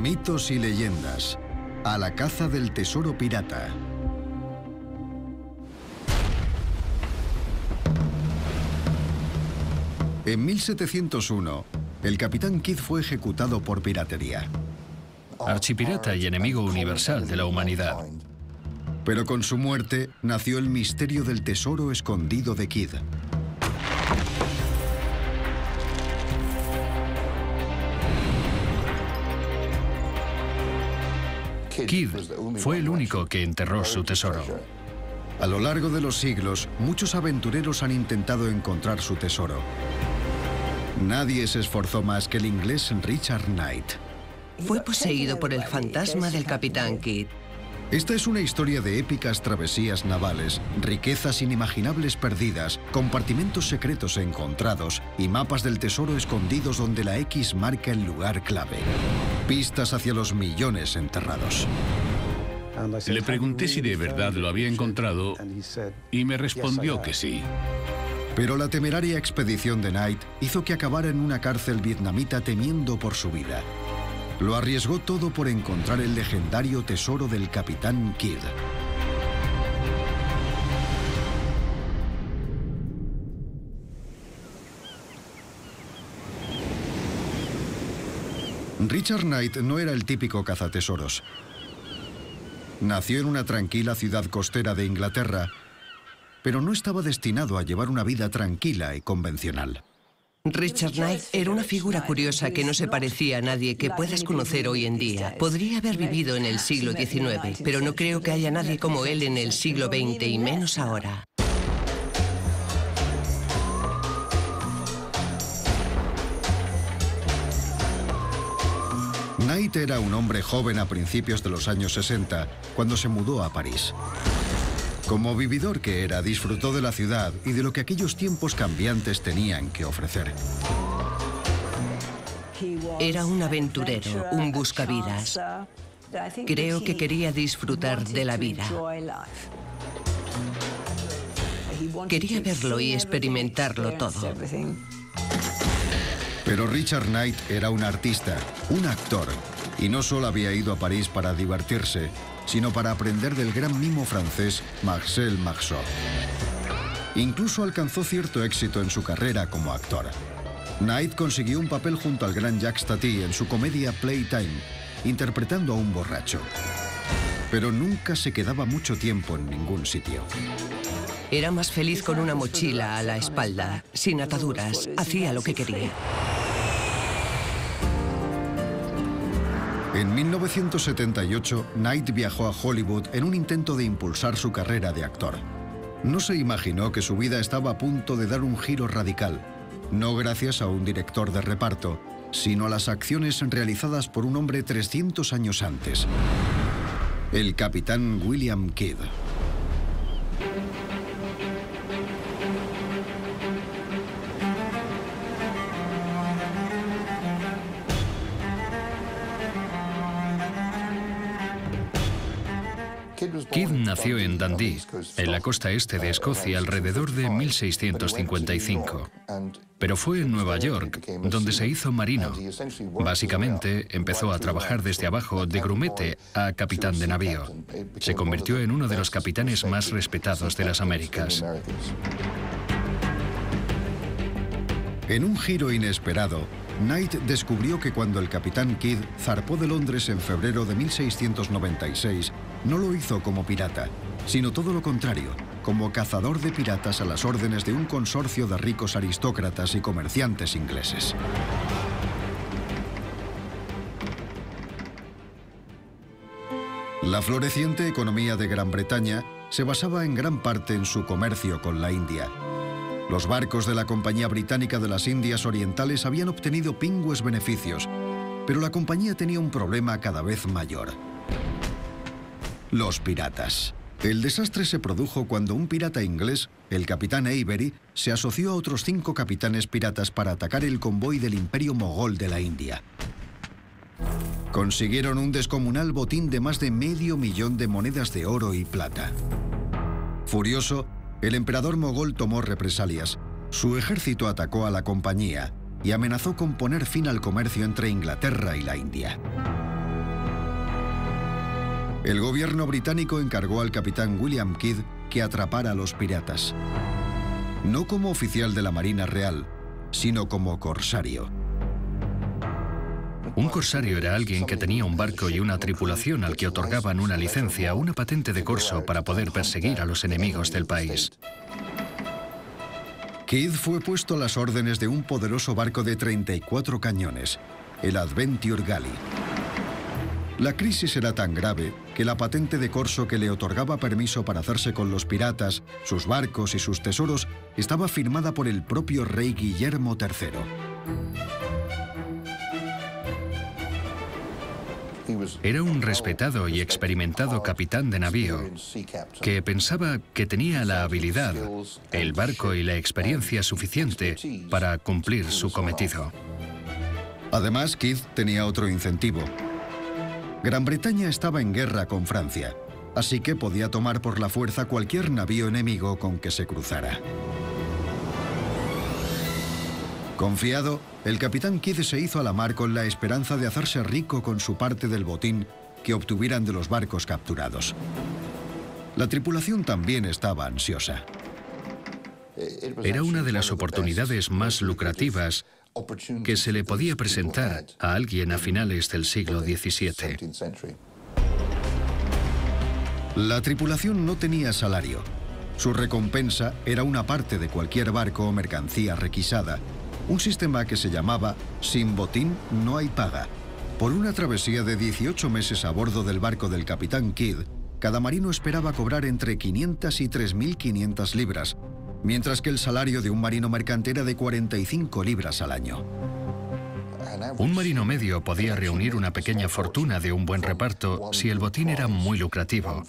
Mitos y leyendas. A la caza del tesoro pirata. En 1701, el capitán Kidd fue ejecutado por piratería. Archipirata y enemigo universal de la humanidad. Pero con su muerte nació el misterio del tesoro escondido de Kidd. Kidd fue el único que enterró su tesoro. A lo largo de los siglos, muchos aventureros han intentado encontrar su tesoro. Nadie se esforzó más que el inglés Richard Knight. Fue poseído por el fantasma del capitán Kidd. Esta es una historia de épicas travesías navales, riquezas inimaginables perdidas, compartimentos secretos encontrados y mapas del tesoro escondidos donde la X marca el lugar clave. Pistas hacia los millones enterrados. Le pregunté si de verdad lo había encontrado y me respondió que sí. Pero la temeraria expedición de Knight hizo que acabara en una cárcel vietnamita temiendo por su vida. Lo arriesgó todo por encontrar el legendario tesoro del capitán Kidd. Richard Knight no era el típico cazatesoros. Nació en una tranquila ciudad costera de Inglaterra, pero no estaba destinado a llevar una vida tranquila y convencional. Richard Knight era una figura curiosa que no se parecía a nadie que puedas conocer hoy en día. Podría haber vivido en el siglo XIX, pero no creo que haya nadie como él en el siglo XX y menos ahora. Knight era un hombre joven a principios de los años 60, cuando se mudó a París. Como vividor que era, disfrutó de la ciudad y de lo que aquellos tiempos cambiantes tenían que ofrecer. Era un aventurero, un buscavidas. Creo que quería disfrutar de la vida. Quería verlo y experimentarlo todo. Pero Richard Knight era un artista, un actor, y no solo había ido a París para divertirse, sino para aprender del gran mimo francés Marcel Marceau. Incluso alcanzó cierto éxito en su carrera como actor. Knight consiguió un papel junto al gran Jacques Tati en su comedia Playtime, interpretando a un borracho. Pero nunca se quedaba mucho tiempo en ningún sitio. Era más feliz con una mochila a la espalda, sin ataduras, hacía lo que quería. En 1978, Knight viajó a Hollywood en un intento de impulsar su carrera de actor. No se imaginó que su vida estaba a punto de dar un giro radical, no gracias a un director de reparto, sino a las acciones realizadas por un hombre 300 años antes, el capitán William Kidd. Kidd nació en Dundee, en la costa este de Escocia, alrededor de 1655. Pero fue en Nueva York donde se hizo marino. Básicamente, empezó a trabajar desde abajo, de grumete a capitán de navío. Se convirtió en uno de los capitanes más respetados de las Américas. En un giro inesperado, Knight descubrió que cuando el capitán Kidd zarpó de Londres en febrero de 1696, no lo hizo como pirata, sino todo lo contrario, como cazador de piratas a las órdenes de un consorcio de ricos aristócratas y comerciantes ingleses. La floreciente economía de Gran Bretaña se basaba en gran parte en su comercio con la India. Los barcos de la Compañía Británica de las Indias Orientales habían obtenido pingües beneficios, pero la compañía tenía un problema cada vez mayor: los piratas. El desastre se produjo cuando un pirata inglés, el capitán Avery, se asoció a otros 5 capitanes piratas para atacar el convoy del Imperio Mogol de la India. Consiguieron un descomunal botín de más de $500,000 de monedas de oro y plata. Furioso, el emperador mogol tomó represalias. Su ejército atacó a la compañía y amenazó con poner fin al comercio entre Inglaterra y la India. El gobierno británico encargó al capitán William Kidd que atrapara a los piratas. No como oficial de la Marina Real, sino como corsario. Un corsario era alguien que tenía un barco y una tripulación al que otorgaban una licencia, una patente de corso para poder perseguir a los enemigos del país. Kidd fue puesto a las órdenes de un poderoso barco de 34 cañones, el Adventure Galley. La crisis era tan grave que la patente de corso que le otorgaba permiso para hacerse con los piratas, sus barcos y sus tesoros estaba firmada por el propio rey Guillermo III. Era un respetado y experimentado capitán de navío que pensaba que tenía la habilidad, el barco y la experiencia suficiente para cumplir su cometido. Además, Kidd tenía otro incentivo. Gran Bretaña estaba en guerra con Francia, así que podía tomar por la fuerza cualquier navío enemigo con que se cruzara. Confiado, el capitán Kidd se hizo a la mar con la esperanza de hacerse rico con su parte del botín que obtuvieran de los barcos capturados. La tripulación también estaba ansiosa. Era una de las oportunidades más lucrativas que se le podía presentar a alguien a finales del siglo XVII. La tripulación no tenía salario. Su recompensa era una parte de cualquier barco o mercancía requisada, un sistema que se llamaba sin botín no hay paga. Por una travesía de 18 meses a bordo del barco del capitán Kidd, cada marino esperaba cobrar entre 500 y 3.500 libras, mientras que el salario de un marino mercante era de 45 libras al año. Un marino medio podía reunir una pequeña fortuna de un buen reparto si el botín era muy lucrativo.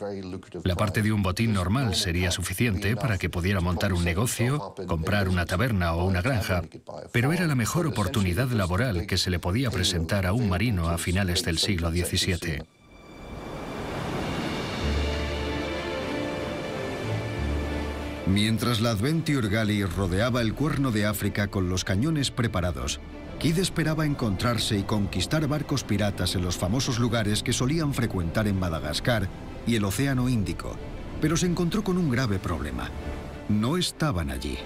La parte de un botín normal sería suficiente para que pudiera montar un negocio, comprar una taberna o una granja, pero era la mejor oportunidad laboral que se le podía presentar a un marino a finales del siglo XVII. Mientras la Adventure Galley rodeaba el Cuerno de África con los cañones preparados, Kidd esperaba encontrarse y conquistar barcos piratas en los famosos lugares que solían frecuentar en Madagascar y el Océano Índico, pero se encontró con un grave problema. No estaban allí.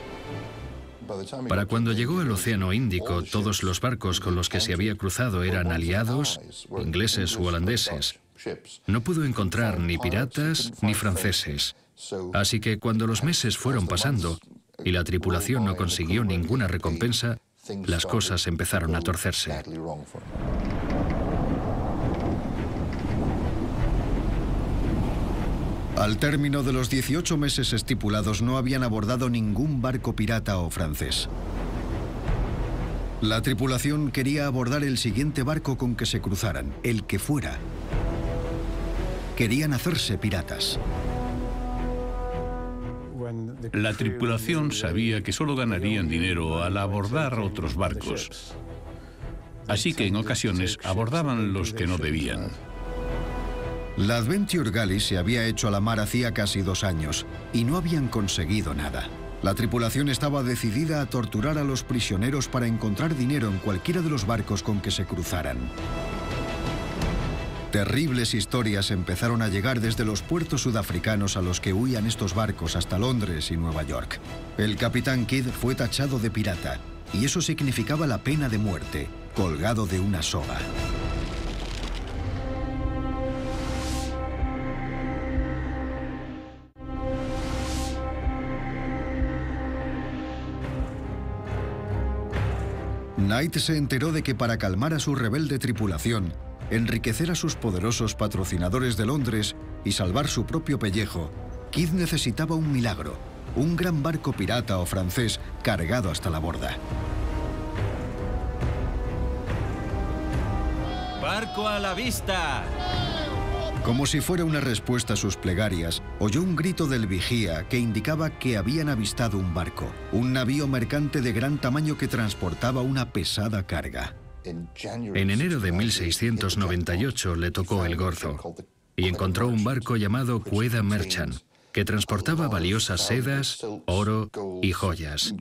Para cuando llegó al Océano Índico, todos los barcos con los que se había cruzado eran aliados, ingleses u holandeses. No pudo encontrar ni piratas ni franceses. Así que cuando los meses fueron pasando y la tripulación no consiguió ninguna recompensa, las cosas empezaron a torcerse. Al término de los 18 meses estipulados no habían abordado ningún barco pirata o francés. La tripulación quería abordar el siguiente barco con que se cruzaran, el que fuera. Querían hacerse piratas. La tripulación sabía que solo ganarían dinero al abordar otros barcos. Así que en ocasiones abordaban los que no debían. La Adventure Galley se había hecho a la mar hacía casi 2 años y no habían conseguido nada. La tripulación estaba decidida a torturar a los prisioneros para encontrar dinero en cualquiera de los barcos con que se cruzaran. Terribles historias empezaron a llegar desde los puertos sudafricanos a los que huían estos barcos hasta Londres y Nueva York. El capitán Kidd fue tachado de pirata y eso significaba la pena de muerte, colgado de una soga. Knight se enteró de que para calmar a su rebelde tripulación, enriquecer a sus poderosos patrocinadores de Londres y salvar su propio pellejo, Kidd necesitaba un milagro, un gran barco pirata o francés cargado hasta la borda. ¡Barco a la vista! Como si fuera una respuesta a sus plegarias, oyó un grito del vigía que indicaba que habían avistado un barco, un navío mercante de gran tamaño que transportaba una pesada carga. En enero de 1698 le tocó el gordo y encontró un barco llamado Quedagh Merchant, que transportaba valiosas sedas, oro y joyas.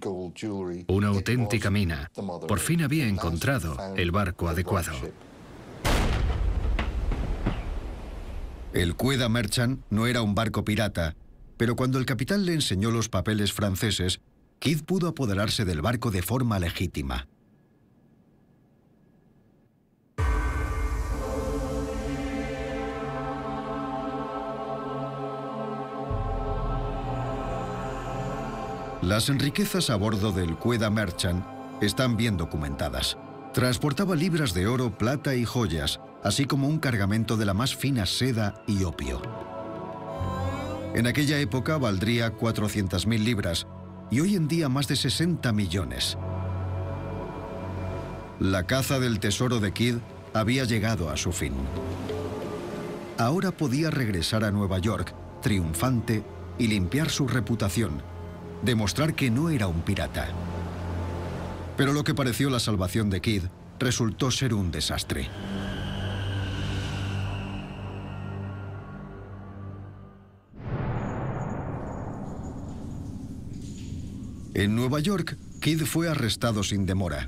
Una auténtica mina. Por fin había encontrado el barco adecuado. El Quedagh Merchant no era un barco pirata, pero cuando el capitán le enseñó los papeles franceses, Kidd pudo apoderarse del barco de forma legítima. Las riquezas a bordo del Quedagh Merchant están bien documentadas. Transportaba libras de oro, plata y joyas, así como un cargamento de la más fina seda y opio. En aquella época valdría 400.000 libras y hoy en día más de 60 millones. La caza del tesoro de Kidd había llegado a su fin. Ahora podía regresar a Nueva York, triunfante, y limpiar su reputación, demostrar que no era un pirata. Pero lo que pareció la salvación de Kidd resultó ser un desastre. En Nueva York, Kidd fue arrestado sin demora.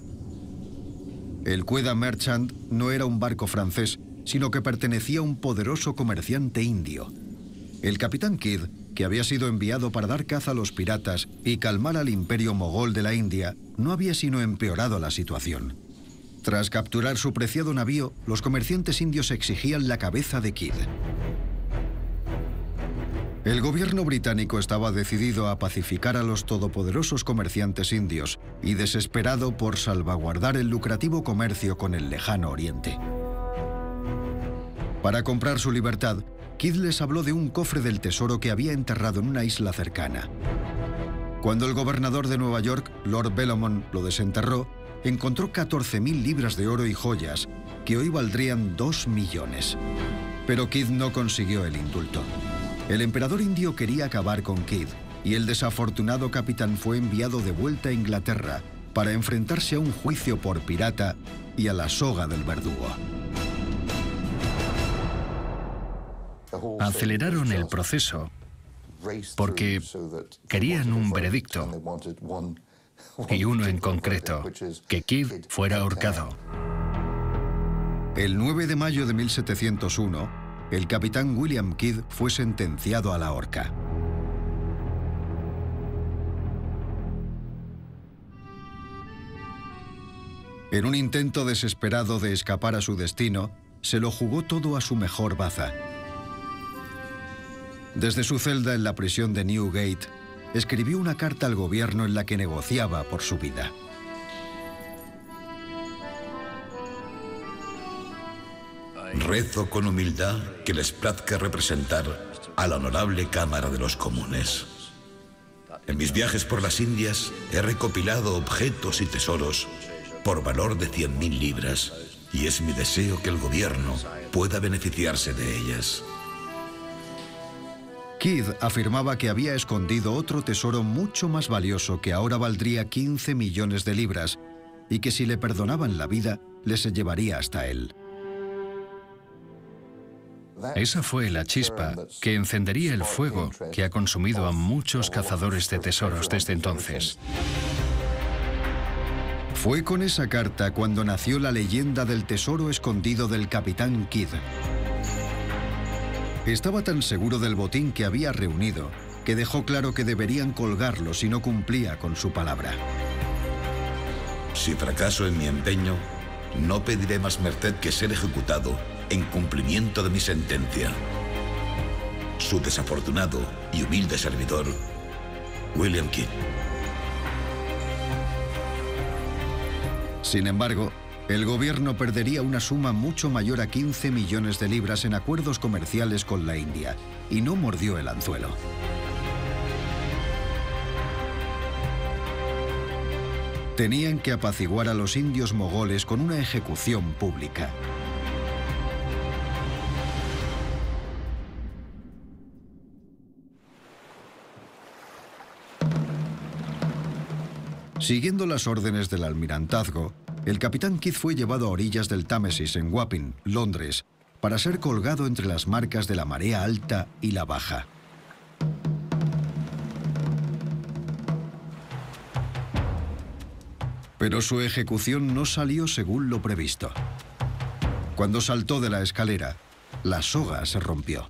El Quedagh Merchant no era un barco francés, sino que pertenecía a un poderoso comerciante indio. El capitán Kidd, que había sido enviado para dar caza a los piratas y calmar al imperio mogol de la India, no había sino empeorado la situación. Tras capturar su preciado navío, los comerciantes indios exigían la cabeza de Kidd. El gobierno británico estaba decidido a pacificar a los todopoderosos comerciantes indios y desesperado por salvaguardar el lucrativo comercio con el lejano oriente. Para comprar su libertad, Kidd les habló de un cofre del tesoro que había enterrado en una isla cercana. Cuando el gobernador de Nueva York, Lord Bellomont, lo desenterró, encontró 14.000 libras de oro y joyas, que hoy valdrían 2 millones. Pero Kidd no consiguió el indulto. El emperador indio quería acabar con Kidd, y el desafortunado capitán fue enviado de vuelta a Inglaterra para enfrentarse a un juicio por pirata y a la soga del verdugo. Aceleraron el proceso porque querían un veredicto, y uno en concreto, que Kidd fuera ahorcado. El 9 de mayo de 1701, el capitán William Kidd fue sentenciado a la horca. En un intento desesperado de escapar a su destino, se lo jugó todo a su mejor baza. Desde su celda en la prisión de Newgate, escribió una carta al gobierno en la que negociaba por su vida. Rezo con humildad que les plazca representar a la honorable Cámara de los Comunes. En mis viajes por las Indias he recopilado objetos y tesoros por valor de 100.000 libras y es mi deseo que el gobierno pueda beneficiarse de ellas. Kidd afirmaba que había escondido otro tesoro mucho más valioso que ahora valdría 15 millones de libras y que si le perdonaban la vida, les llevaría hasta él. Esa fue la chispa que encendería el fuego que ha consumido a muchos cazadores de tesoros desde entonces. Fue con esa carta cuando nació la leyenda del tesoro escondido del capitán Kidd. Estaba tan seguro del botín que había reunido que dejó claro que deberían colgarlo si no cumplía con su palabra. Si fracaso en mi empeño, no pediré más merced que ser ejecutado en cumplimiento de mi sentencia. Su desafortunado y humilde servidor, William Kidd. Sin embargo, el gobierno perdería una suma mucho mayor a 15 millones de libras en acuerdos comerciales con la India, y no mordió el anzuelo. Tenían que apaciguar a los indios mogoles con una ejecución pública. Siguiendo las órdenes del almirantazgo, el capitán Kidd fue llevado a orillas del Támesis en Wapping, Londres, para ser colgado entre las marcas de la marea alta y la baja. Pero su ejecución no salió según lo previsto. Cuando saltó de la escalera, la soga se rompió.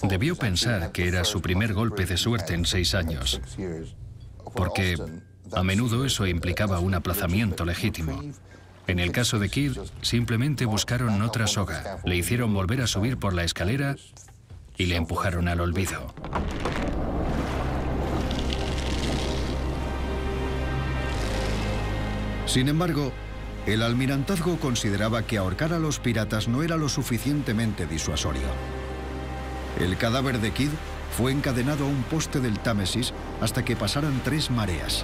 Debió pensar que era su primer golpe de suerte en 6 años, porque a menudo eso implicaba un aplazamiento legítimo. En el caso de Kidd, simplemente buscaron otra soga, le hicieron volver a subir por la escalera y le empujaron al olvido. Sin embargo, el almirantazgo consideraba que ahorcar a los piratas no era lo suficientemente disuasorio. El cadáver de Kidd fue encadenado a un poste del Támesis hasta que pasaran 3 mareas.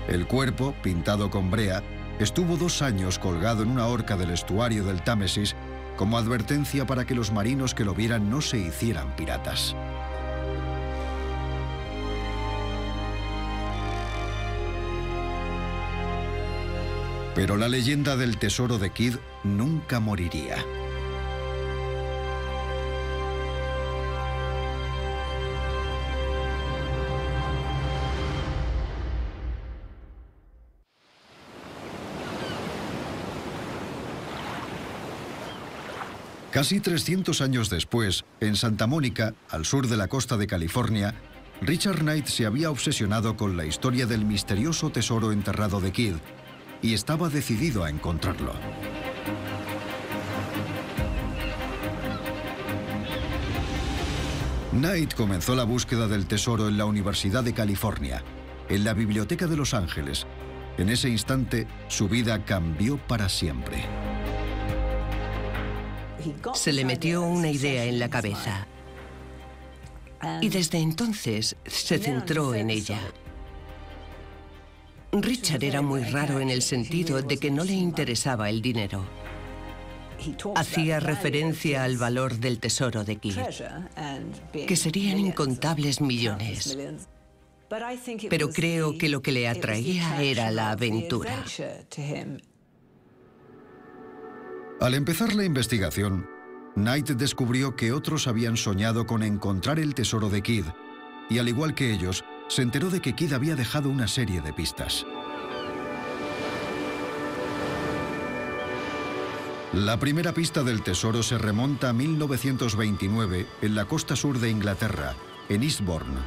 El cuerpo, pintado con brea, estuvo 2 años colgado en una horca del estuario del Támesis como advertencia para que los marinos que lo vieran no se hicieran piratas. Pero la leyenda del tesoro de Kidd nunca moriría. Casi 300 años después, en Santa Mónica, al sur de la costa de California, Richard Knight se había obsesionado con la historia del misterioso tesoro enterrado de Kidd y estaba decidido a encontrarlo. Knight comenzó la búsqueda del tesoro en la Universidad de California, en la Biblioteca de Los Ángeles. En ese instante, su vida cambió para siempre. Se le metió una idea en la cabeza y desde entonces se centró en ella. Richard era muy raro en el sentido de que no le interesaba el dinero. Hacía referencia al valor del tesoro de Kidd, que serían incontables millones. Pero creo que lo que le atraía era la aventura. Al empezar la investigación, Knight descubrió que otros habían soñado con encontrar el tesoro de Kidd, y al igual que ellos, se enteró de que Kidd había dejado una serie de pistas. La primera pista del tesoro se remonta a 1929 en la costa sur de Inglaterra, en Eastbourne.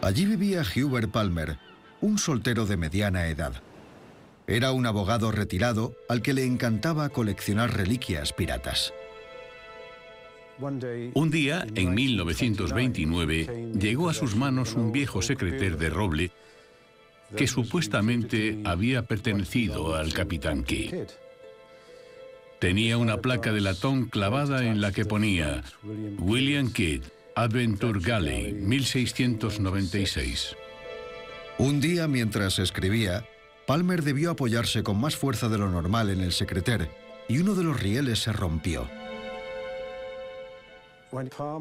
Allí vivía Hubert Palmer, un soltero de mediana edad. Era un abogado retirado al que le encantaba coleccionar reliquias piratas. Un día, en 1929, llegó a sus manos un viejo secreter de roble que supuestamente había pertenecido al capitán Kidd. Tenía una placa de latón clavada en la que ponía William Kidd, Adventure Galley, 1696. Un día, mientras escribía, Palmer debió apoyarse con más fuerza de lo normal en el secreter y uno de los rieles se rompió.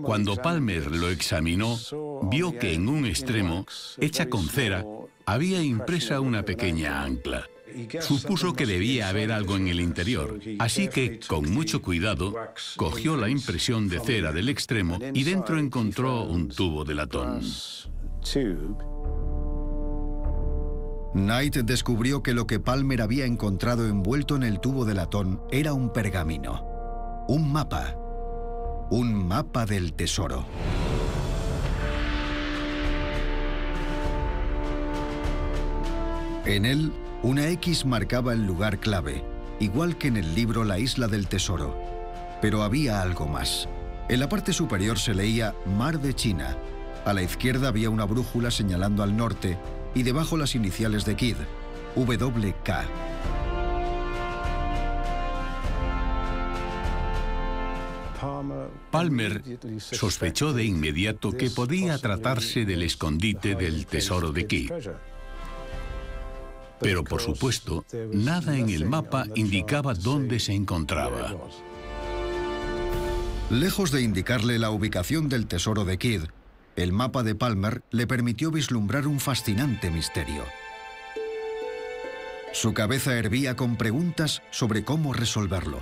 Cuando Palmer lo examinó, vio que en un extremo, hecha con cera, había impresa una pequeña ancla. Supuso que debía haber algo en el interior, así que, con mucho cuidado, cogió la impresión de cera del extremo y dentro encontró un tubo de latón. Knight descubrió que lo que Palmer había encontrado envuelto en el tubo de latón era un pergamino, un mapa del tesoro. En él, una X marcaba el lugar clave, igual que en el libro La Isla del Tesoro. Pero había algo más. En la parte superior se leía Mar de China. A la izquierda había una brújula señalando al norte y debajo las iniciales de Kidd, WK. Palmer sospechó de inmediato que podía tratarse del escondite del tesoro de Kidd. Pero, por supuesto, nada en el mapa indicaba dónde se encontraba. Lejos de indicarle la ubicación del tesoro de Kidd, el mapa de Palmer le permitió vislumbrar un fascinante misterio. Su cabeza hervía con preguntas sobre cómo resolverlo.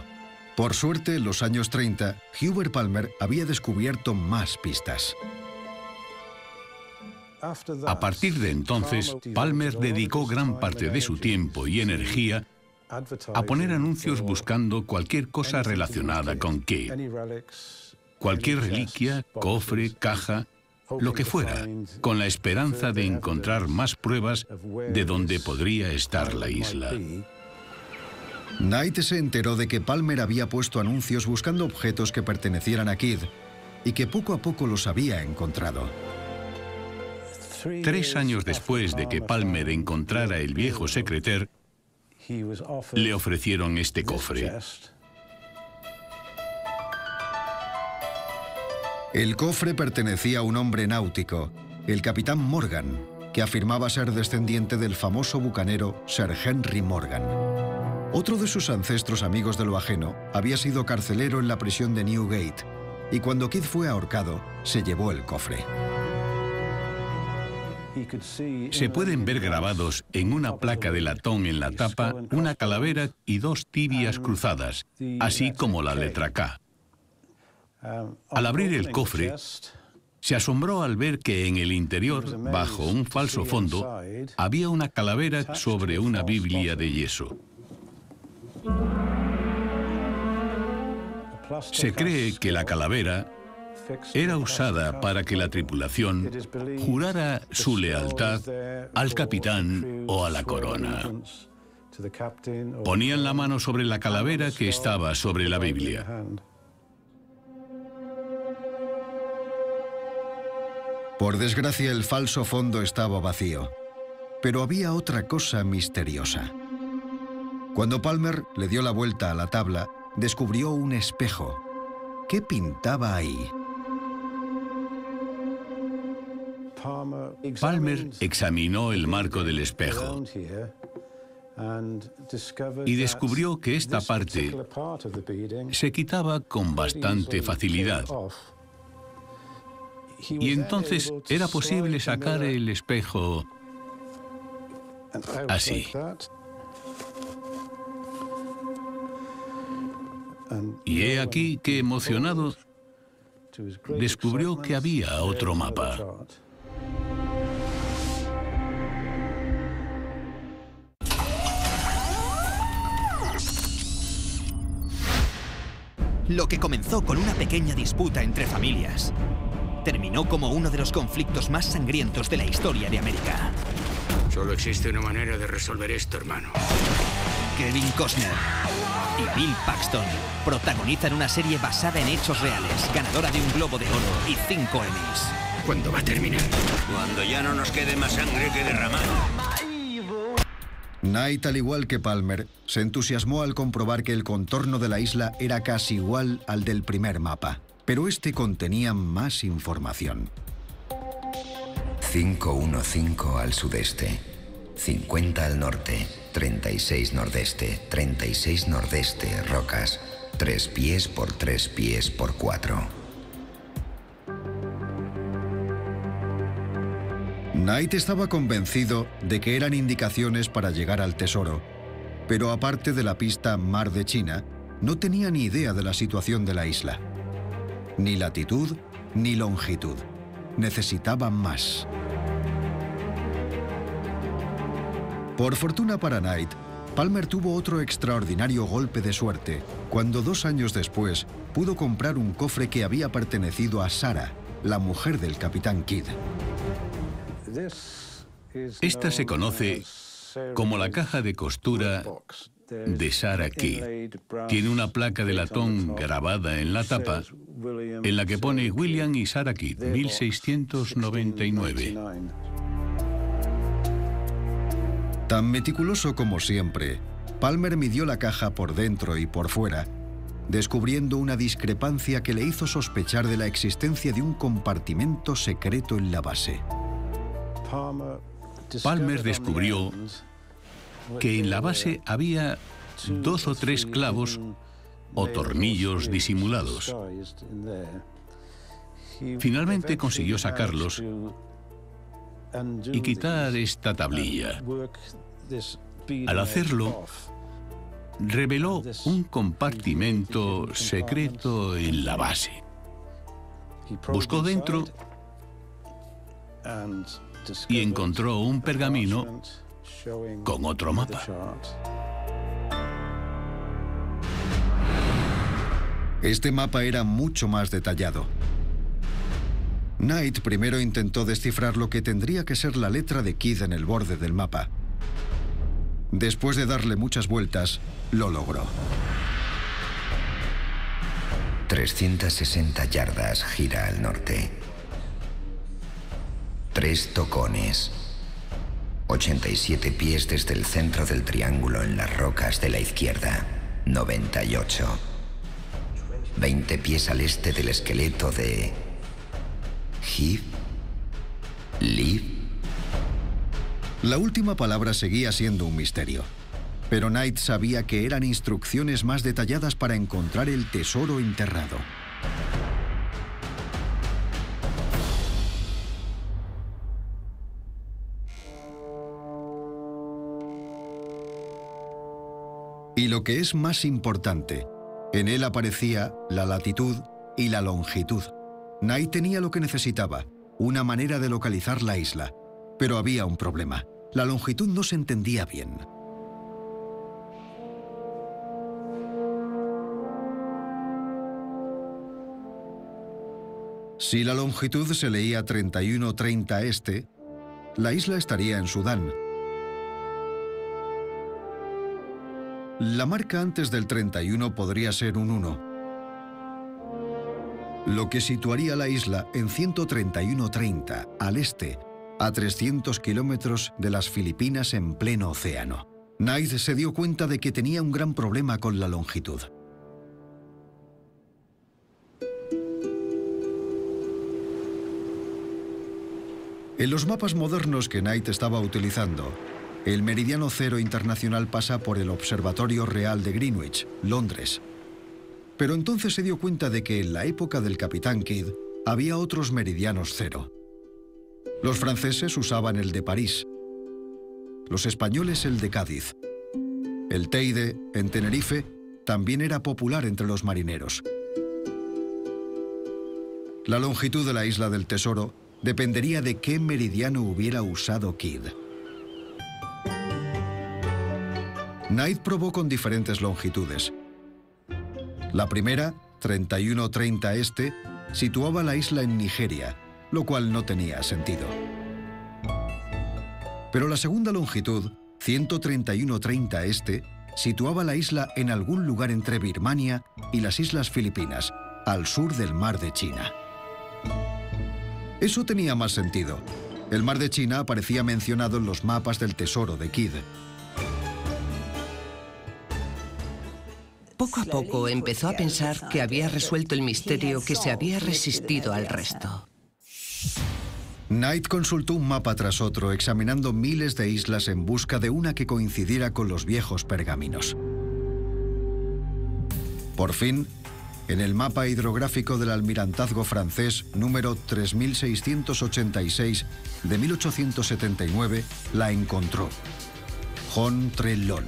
Por suerte, en los años 30, Hubert Palmer había descubierto más pistas. A partir de entonces, Palmer dedicó gran parte de su tiempo y energía a poner anuncios buscando cualquier cosa relacionada con Key. Cualquier reliquia, cofre, caja, lo que fuera, con la esperanza de encontrar más pruebas de dónde podría estar la isla. Knight se enteró de que Palmer había puesto anuncios buscando objetos que pertenecieran a Kidd y que poco a poco los había encontrado. 3 años después de que Palmer encontrara el viejo secreter, le ofrecieron este cofre. El cofre pertenecía a un hombre náutico, el capitán Morgan, que afirmaba ser descendiente del famoso bucanero Sir Henry Morgan. Otro de sus ancestros amigos de lo ajeno había sido carcelero en la prisión de Newgate, y cuando Kidd fue ahorcado, se llevó el cofre. Se pueden ver grabados en una placa de latón en la tapa una calavera y 2 tibias cruzadas, así como la letra K. Al abrir el cofre, se asombró al ver que en el interior, bajo un falso fondo, había una calavera sobre una Biblia de yeso. Se cree que la calavera era usada para que la tripulación jurara su lealtad al capitán o a la corona. Ponían la mano sobre la calavera que estaba sobre la Biblia. Por desgracia, el falso fondo estaba vacío, pero había otra cosa misteriosa. Cuando Palmer le dio la vuelta a la tabla, descubrió un espejo. ¿Qué pintaba ahí? Palmer examinó el marco del espejo y descubrió que esta parte se quitaba con bastante facilidad. Y entonces era posible sacar el espejo así. Y he aquí que, emocionado, descubrió que había otro mapa. Lo que comenzó con una pequeña disputa entre familias terminó como uno de los conflictos más sangrientos de la historia de América. Solo existe una manera de resolver esto, hermano. Kevin Costner y Bill Paxton protagonizan una serie basada en hechos reales, ganadora de un Globo de Oro y 5 Emmys. ¿Cuándo va a terminar? Cuando ya no nos quede más sangre que derramar. Knight, al igual que Palmer, se entusiasmó al comprobar que el contorno de la isla era casi igual al del primer mapa, pero este contenía más información. 515 al sudeste, 50 al norte, 36 nordeste, 36 nordeste, rocas, 3 pies por 3 pies por 4. Knight estaba convencido de que eran indicaciones para llegar al tesoro, pero aparte de la pista Mar de China, no tenía ni idea de la situación de la isla. Ni latitud ni longitud. Necesitaban más. Por fortuna para Knight, Palmer tuvo otro extraordinario golpe de suerte cuando 2 años después pudo comprar un cofre que había pertenecido a Sarah, la mujer del capitán Kidd. Esta se conoce como la caja de costura de Sarah Kidd. Tiene una placa de latón grabada en la tapa en la que pone William y Sarah Kidd, 1699. Tan meticuloso como siempre, Palmer midió la caja por dentro y por fuera, descubriendo una discrepancia que le hizo sospechar de la existencia de un compartimento secreto en la base. Palmer descubrió que en la base había 2 o 3 clavos o tornillos disimulados. Finalmente consiguió sacarlos y quitar esta tablilla. Al hacerlo, reveló un compartimento secreto en la base. Buscó dentro y encontró un pergamino con otro mapa. Este mapa era mucho más detallado. Knight primero intentó descifrar lo que tendría que ser la letra de Kidd en el borde del mapa. Después de darle muchas vueltas, lo logró. 360 yardas gira al norte. 3 tocones. 87 pies desde el centro del triángulo en las rocas de la izquierda. 98. 20 pies al este del esqueleto de... Hiv. Liv. La última palabra seguía siendo un misterio. Pero Knight sabía que eran instrucciones más detalladas para encontrar el tesoro enterrado. Y lo que es más importante, en él aparecía la latitud y la longitud. Knight tenía lo que necesitaba, una manera de localizar la isla. Pero había un problema. La longitud no se entendía bien. Si la longitud se leía 31:30 este, la isla estaría en Sudán. La marca antes del 31 podría ser un 1, lo que situaría la isla en 131:30 al este, a 300 kilómetros de las Filipinas en pleno océano. Knight se dio cuenta de que tenía un gran problema con la longitud. En los mapas modernos que Knight estaba utilizando, el meridiano cero internacional pasa por el Observatorio Real de Greenwich, Londres. Pero entonces se dio cuenta de que en la época del Capitán Kidd había otros meridianos cero. Los franceses usaban el de París, los españoles el de Cádiz. El Teide, en Tenerife, también era popular entre los marineros. La longitud de la isla del tesoro dependería de qué meridiano hubiera usado Kidd. Knight probó con diferentes longitudes. La primera, 31:30 este, situaba la isla en Nigeria, lo cual no tenía sentido. Pero la segunda longitud, 131:30 este, situaba la isla en algún lugar entre Birmania y las Islas Filipinas, al sur del Mar de China. Eso tenía más sentido. El Mar de China aparecía mencionado en los mapas del tesoro de Kidd. Poco a poco empezó a pensar que había resuelto el misterio que se había resistido al resto. Knight consultó un mapa tras otro, examinando miles de islas en busca de una que coincidiera con los viejos pergaminos. Por fin, en el mapa hidrográfico del almirantazgo francés número 3686 de 1879, la encontró. Hontrelón.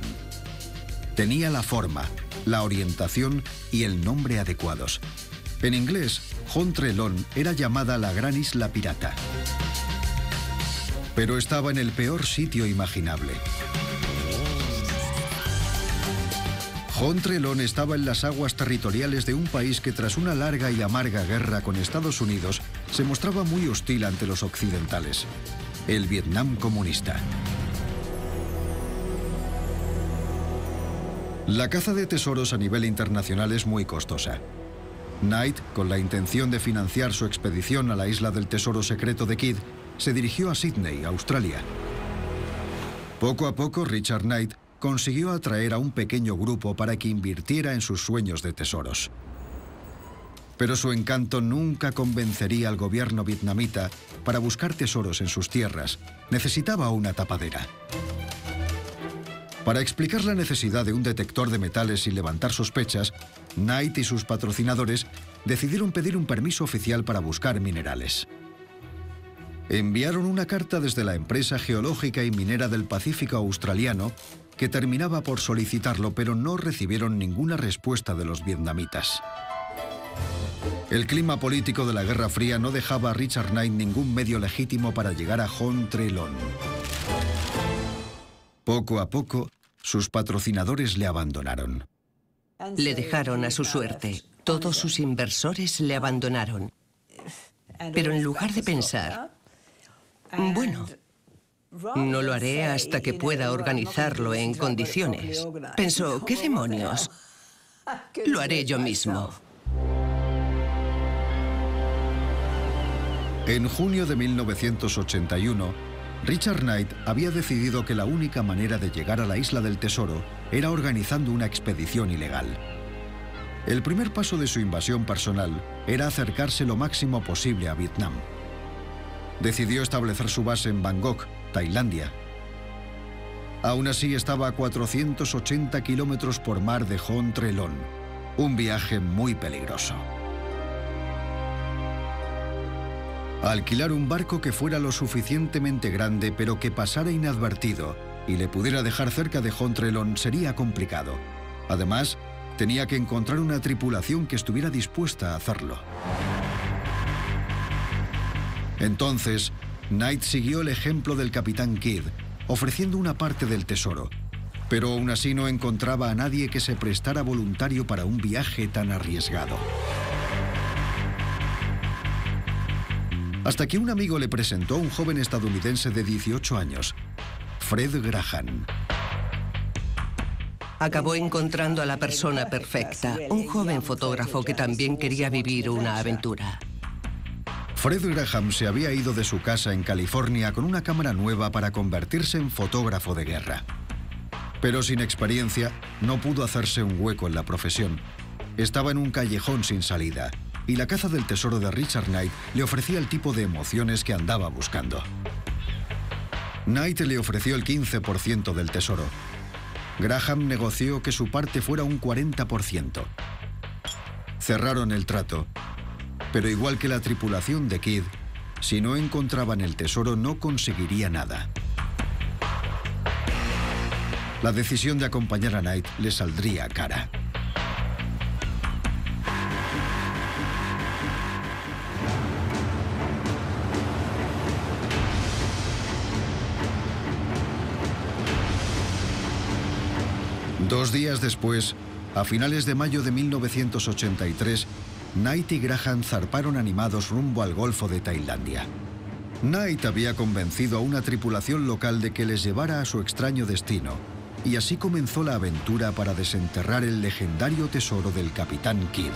Tenía la forma, la orientación y el nombre adecuados. En inglés, Hontrelón era llamada la Gran Isla Pirata. Pero estaba en el peor sitio imaginable. Hontrelón estaba en las aguas territoriales de un país que tras una larga y amarga guerra con Estados Unidos se mostraba muy hostil ante los occidentales, el Vietnam comunista. La caza de tesoros a nivel internacional es muy costosa. Knight, con la intención de financiar su expedición a la isla del tesoro secreto de Kidd, se dirigió a Sídney, Australia. Poco a poco, Richard Knight consiguió atraer a un pequeño grupo para que invirtiera en sus sueños de tesoros. Pero su encanto nunca convencería al gobierno vietnamita para buscar tesoros en sus tierras. Necesitaba una tapadera. Para explicar la necesidad de un detector de metales sin levantar sospechas, Knight y sus patrocinadores decidieron pedir un permiso oficial para buscar minerales. Enviaron una carta desde la empresa geológica y minera del Pacífico australiano que terminaba por solicitarlo, pero no recibieron ninguna respuesta de los vietnamitas. El clima político de la Guerra Fría no dejaba a Richard Knight ningún medio legítimo para llegar a John-Trelon. Poco a poco, sus patrocinadores le abandonaron. Le dejaron a su suerte. Todos sus inversores le abandonaron. Pero en lugar de pensar, bueno, no lo haré hasta que pueda organizarlo en condiciones, pensó, ¿qué demonios? Lo haré yo mismo. En junio de 1981, Richard Knight había decidido que la única manera de llegar a la Isla del Tesoro era organizando una expedición ilegal. El primer paso de su invasión personal era acercarse lo máximo posible a Vietnam. Decidió establecer su base en Bangkok, Tailandia. Aún así estaba a 480 kilómetros por mar de John-Trelon, un viaje muy peligroso. Alquilar un barco que fuera lo suficientemente grande pero que pasara inadvertido y le pudiera dejar cerca de John-Trelon sería complicado. Además, tenía que encontrar una tripulación que estuviera dispuesta a hacerlo. Entonces, Knight siguió el ejemplo del capitán Kidd, ofreciendo una parte del tesoro, pero aún así no encontraba a nadie que se prestara voluntario para un viaje tan arriesgado. Hasta que un amigo le presentó a un joven estadounidense de 18 años, Fred Graham. Acabó encontrando a la persona perfecta, un joven fotógrafo que también quería vivir una aventura. Fred Graham se había ido de su casa en California con una cámara nueva para convertirse en fotógrafo de guerra. Pero sin experiencia, no pudo hacerse un hueco en la profesión. Estaba en un callejón sin salida, y la caza del tesoro de Richard Knight le ofrecía el tipo de emociones que andaba buscando. Knight le ofreció el 15% del tesoro. Graham negoció que su parte fuera un 40%. Cerraron el trato, pero igual que la tripulación de Kidd, si no encontraban el tesoro no conseguiría nada. La decisión de acompañar a Knight le saldría cara. Dos días después, a finales de mayo de 1983, Knight y Graham zarparon animados rumbo al Golfo de Tailandia. Knight había convencido a una tripulación local de que les llevara a su extraño destino, y así comenzó la aventura para desenterrar el legendario tesoro del capitán Kidd.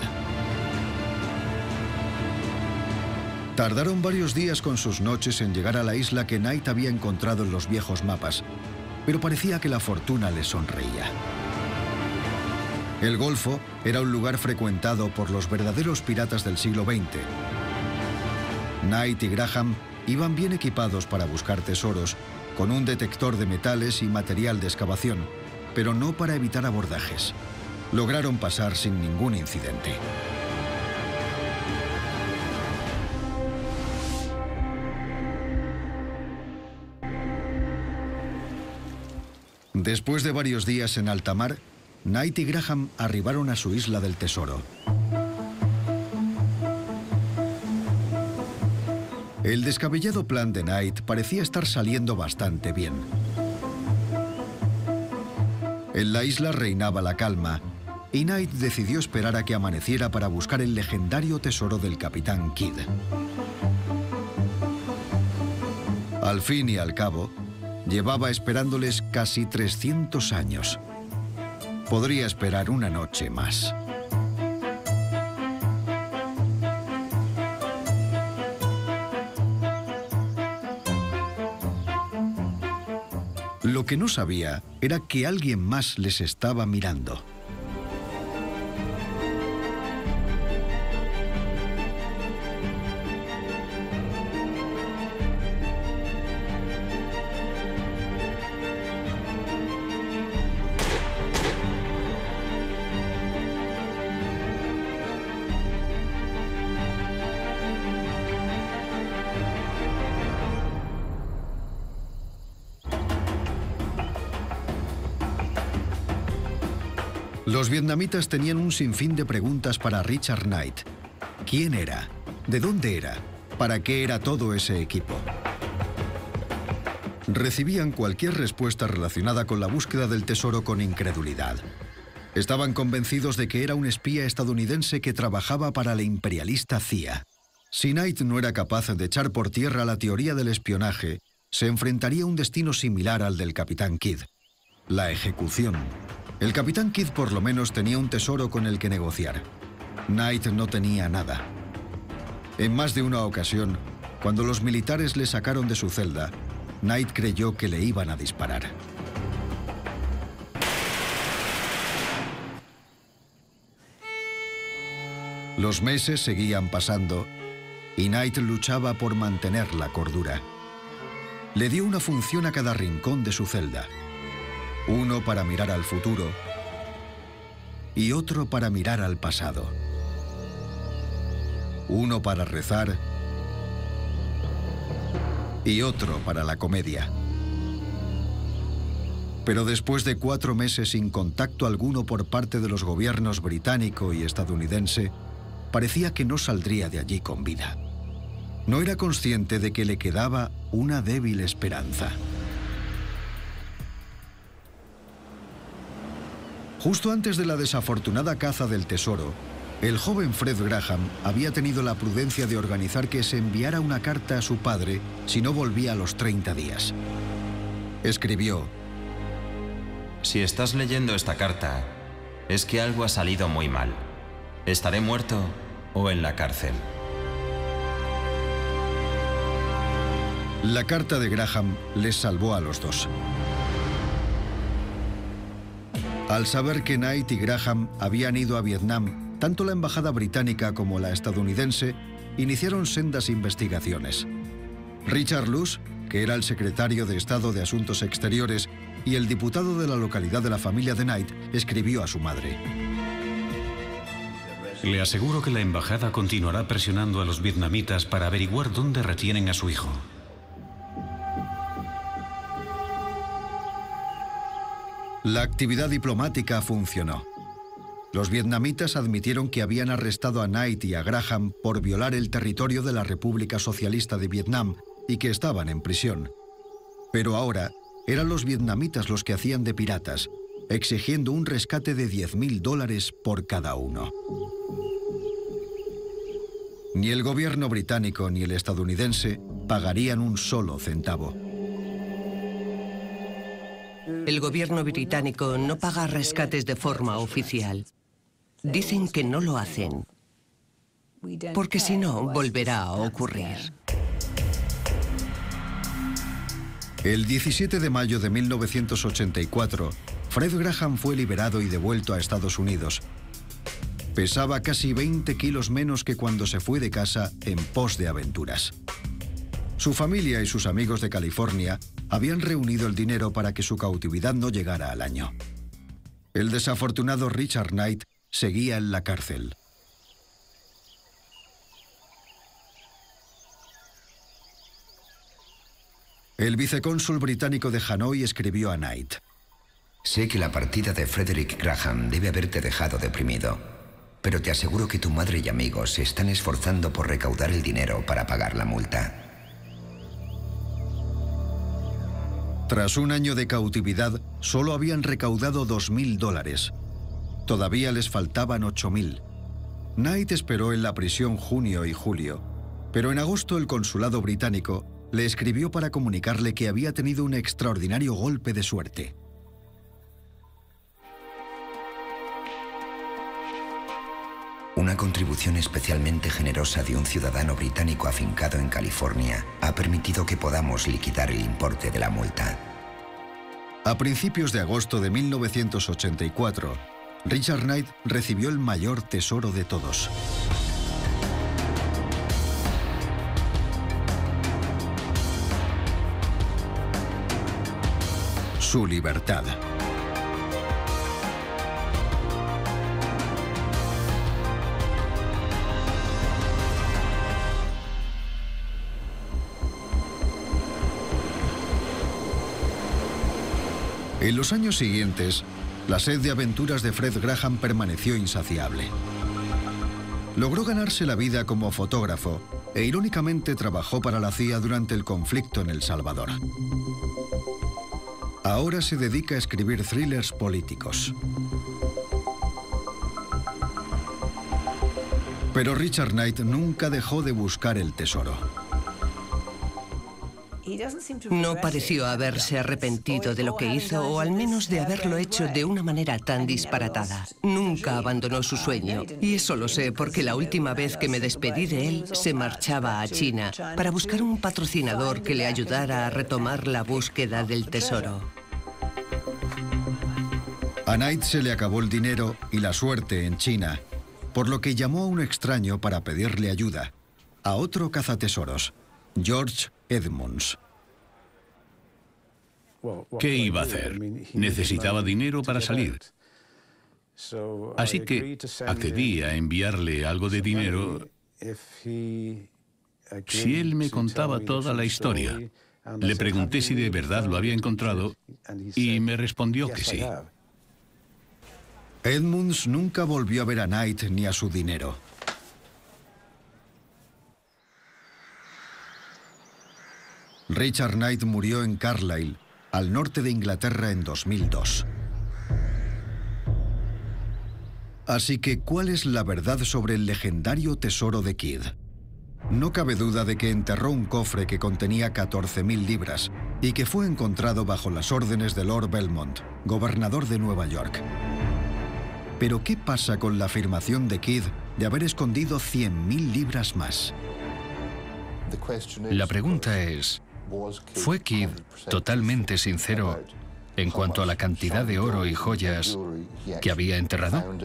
Tardaron varios días con sus noches en llegar a la isla que Knight había encontrado en los viejos mapas, pero parecía que la fortuna les sonreía. El Golfo era un lugar frecuentado por los verdaderos piratas del siglo XX. Knight y Graham iban bien equipados para buscar tesoros, con un detector de metales y material de excavación, pero no para evitar abordajes. Lograron pasar sin ningún incidente. Después de varios días en alta mar, Knight y Graham arribaron a su isla del tesoro. El descabellado plan de Knight parecía estar saliendo bastante bien. En la isla reinaba la calma, y Knight decidió esperar a que amaneciera para buscar el legendario tesoro del capitán Kidd. Al fin y al cabo, llevaba esperándoles casi 300 años. Podría esperar una noche más. Lo que no sabía era que alguien más les estaba mirando. Los vietnamitas tenían un sinfín de preguntas para Richard Knight, ¿Quién era? ¿De dónde era? ¿Para qué era todo ese equipo? Recibían cualquier respuesta relacionada con la búsqueda del tesoro con incredulidad. Estaban convencidos de que era un espía estadounidense que trabajaba para la imperialista CIA. Si Knight no era capaz de echar por tierra la teoría del espionaje, se enfrentaría a un destino similar al del Capitán Kidd: la ejecución. El Capitán Kidd por lo menos tenía un tesoro con el que negociar. Knight no tenía nada. En más de una ocasión, cuando los militares le sacaron de su celda, Knight creyó que le iban a disparar. Los meses seguían pasando y Knight luchaba por mantener la cordura. Le dio una función a cada rincón de su celda. Uno para mirar al futuro y otro para mirar al pasado. Uno para rezar y otro para la comedia. Pero después de 4 meses sin contacto alguno por parte de los gobiernos británico y estadounidense, parecía que no saldría de allí con vida. No era consciente de que le quedaba una débil esperanza. Justo antes de la desafortunada caza del tesoro, el joven Fred Graham había tenido la prudencia de organizar que se enviara una carta a su padre si no volvía a los 30 días. Escribió: Si estás leyendo esta carta, es que algo ha salido muy mal. Estaré muerto o en la cárcel. La carta de Graham les salvó a los dos. Al saber que Knight y Graham habían ido a Vietnam, tanto la embajada británica como la estadounidense iniciaron sendas investigaciones. Richard Luce, que era el secretario de Estado de Asuntos Exteriores y el diputado de la localidad de la familia de Knight, escribió a su madre: Le aseguro que la embajada continuará presionando a los vietnamitas para averiguar dónde retienen a su hijo. La actividad diplomática funcionó. Los vietnamitas admitieron que habían arrestado a Knight y a Graham por violar el territorio de la República Socialista de Vietnam y que estaban en prisión. Pero ahora eran los vietnamitas los que hacían de piratas, exigiendo un rescate de $10.000 por cada uno. Ni el gobierno británico ni el estadounidense pagarían un solo centavo. El gobierno británico no paga rescates de forma oficial. Dicen que no lo hacen, porque si no, volverá a ocurrir. El 17 de mayo de 1984, Fred Graham fue liberado y devuelto a Estados Unidos. Pesaba casi 20 kilos menos que cuando se fue de casa en pos de aventuras. Su familia y sus amigos de California habían reunido el dinero para que su cautividad no llegara al año. El desafortunado Richard Knight seguía en la cárcel. El vicecónsul británico de Hanoi escribió a Knight: Sé que la partida de Frederick Graham debe haberte dejado deprimido, pero te aseguro que tu madre y amigos se están esforzando por recaudar el dinero para pagar la multa. Tras un año de cautividad, solo habían recaudado $2.000. Todavía les faltaban 8.000. Knight esperó en la prisión junio y julio, pero en agosto el consulado británico le escribió para comunicarle que había tenido un extraordinario golpe de suerte. Una contribución especialmente generosa de un ciudadano británico afincado en California ha permitido que podamos liquidar el importe de la multa. A principios de agosto de 1984, Richard Knight recibió el mayor tesoro de todos. Su libertad. En los años siguientes, la sed de aventuras de Fred Graham permaneció insaciable. Logró ganarse la vida como fotógrafo e irónicamente trabajó para la CIA durante el conflicto en El Salvador. Ahora se dedica a escribir thrillers políticos. Pero Richard Knight nunca dejó de buscar el tesoro. No pareció haberse arrepentido de lo que hizo, o al menos de haberlo hecho de una manera tan disparatada. Nunca abandonó su sueño, y eso lo sé porque la última vez que me despedí de él se marchaba a China para buscar un patrocinador que le ayudara a retomar la búsqueda del tesoro. A Knight se le acabó el dinero y la suerte en China, por lo que llamó a un extraño para pedirle ayuda, a otro cazatesoros, George Edmunds. ¿Qué iba a hacer? Necesitaba dinero para salir. Así que accedí a enviarle algo de dinero si él me contaba toda la historia. Le pregunté si de verdad lo había encontrado y me respondió que sí. Edmunds nunca volvió a ver a Knight ni a su dinero. Richard Knight murió en Carlisle, al norte de Inglaterra, en 2002. Así que, ¿cuál es la verdad sobre el legendario tesoro de Kidd? No cabe duda de que enterró un cofre que contenía 14.000 libras y que fue encontrado bajo las órdenes de Lord Belmont, gobernador de Nueva York. Pero, ¿qué pasa con la afirmación de Kidd de haber escondido 100.000 libras más? La pregunta es, ¿fue Kidd totalmente sincero en cuanto a la cantidad de oro y joyas que había enterrado?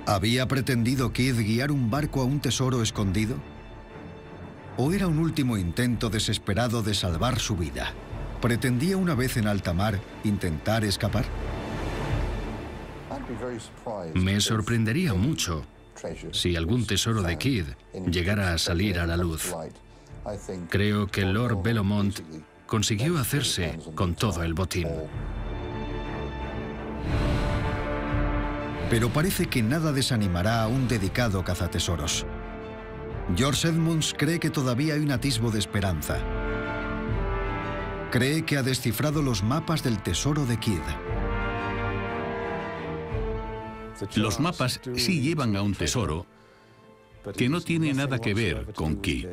¿Había pretendido Kidd guiar un barco a un tesoro escondido? ¿O era un último intento desesperado de salvar su vida? ¿Pretendía una vez en alta mar intentar escapar? Me sorprendería mucho si algún tesoro de Kidd llegara a salir a la luz. Creo que Lord Belmont consiguió hacerse con todo el botín. Pero parece que nada desanimará a un dedicado cazatesoros. George Edmunds cree que todavía hay un atisbo de esperanza. Cree que ha descifrado los mapas del tesoro de Kidd. Los mapas sí llevan a un tesoro que no tiene nada que ver con Kidd.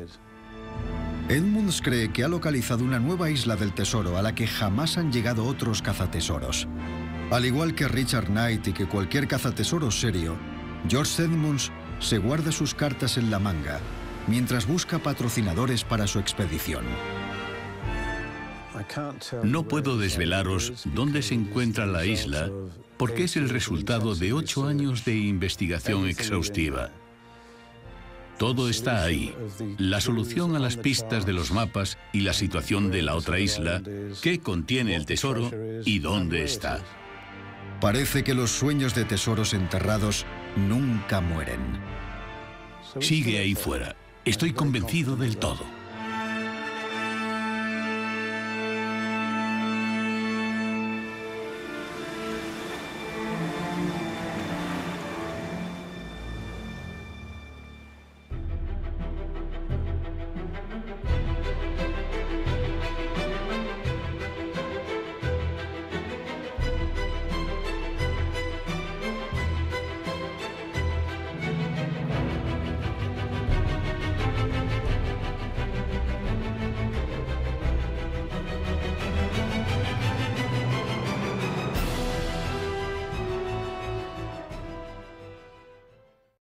Edmunds cree que ha localizado una nueva isla del tesoro a la que jamás han llegado otros cazatesoros. Al igual que Richard Knight y que cualquier cazatesoro serio, George Edmunds se guarda sus cartas en la manga mientras busca patrocinadores para su expedición. No puedo desvelaros dónde se encuentra la isla porque es el resultado de 8 años de investigación exhaustiva. Todo está ahí. La solución a las pistas de los mapas y la situación de la otra isla, qué contiene el tesoro y dónde está. Parece que los sueños de tesoros enterrados nunca mueren. Sigue ahí fuera. Estoy convencido del todo.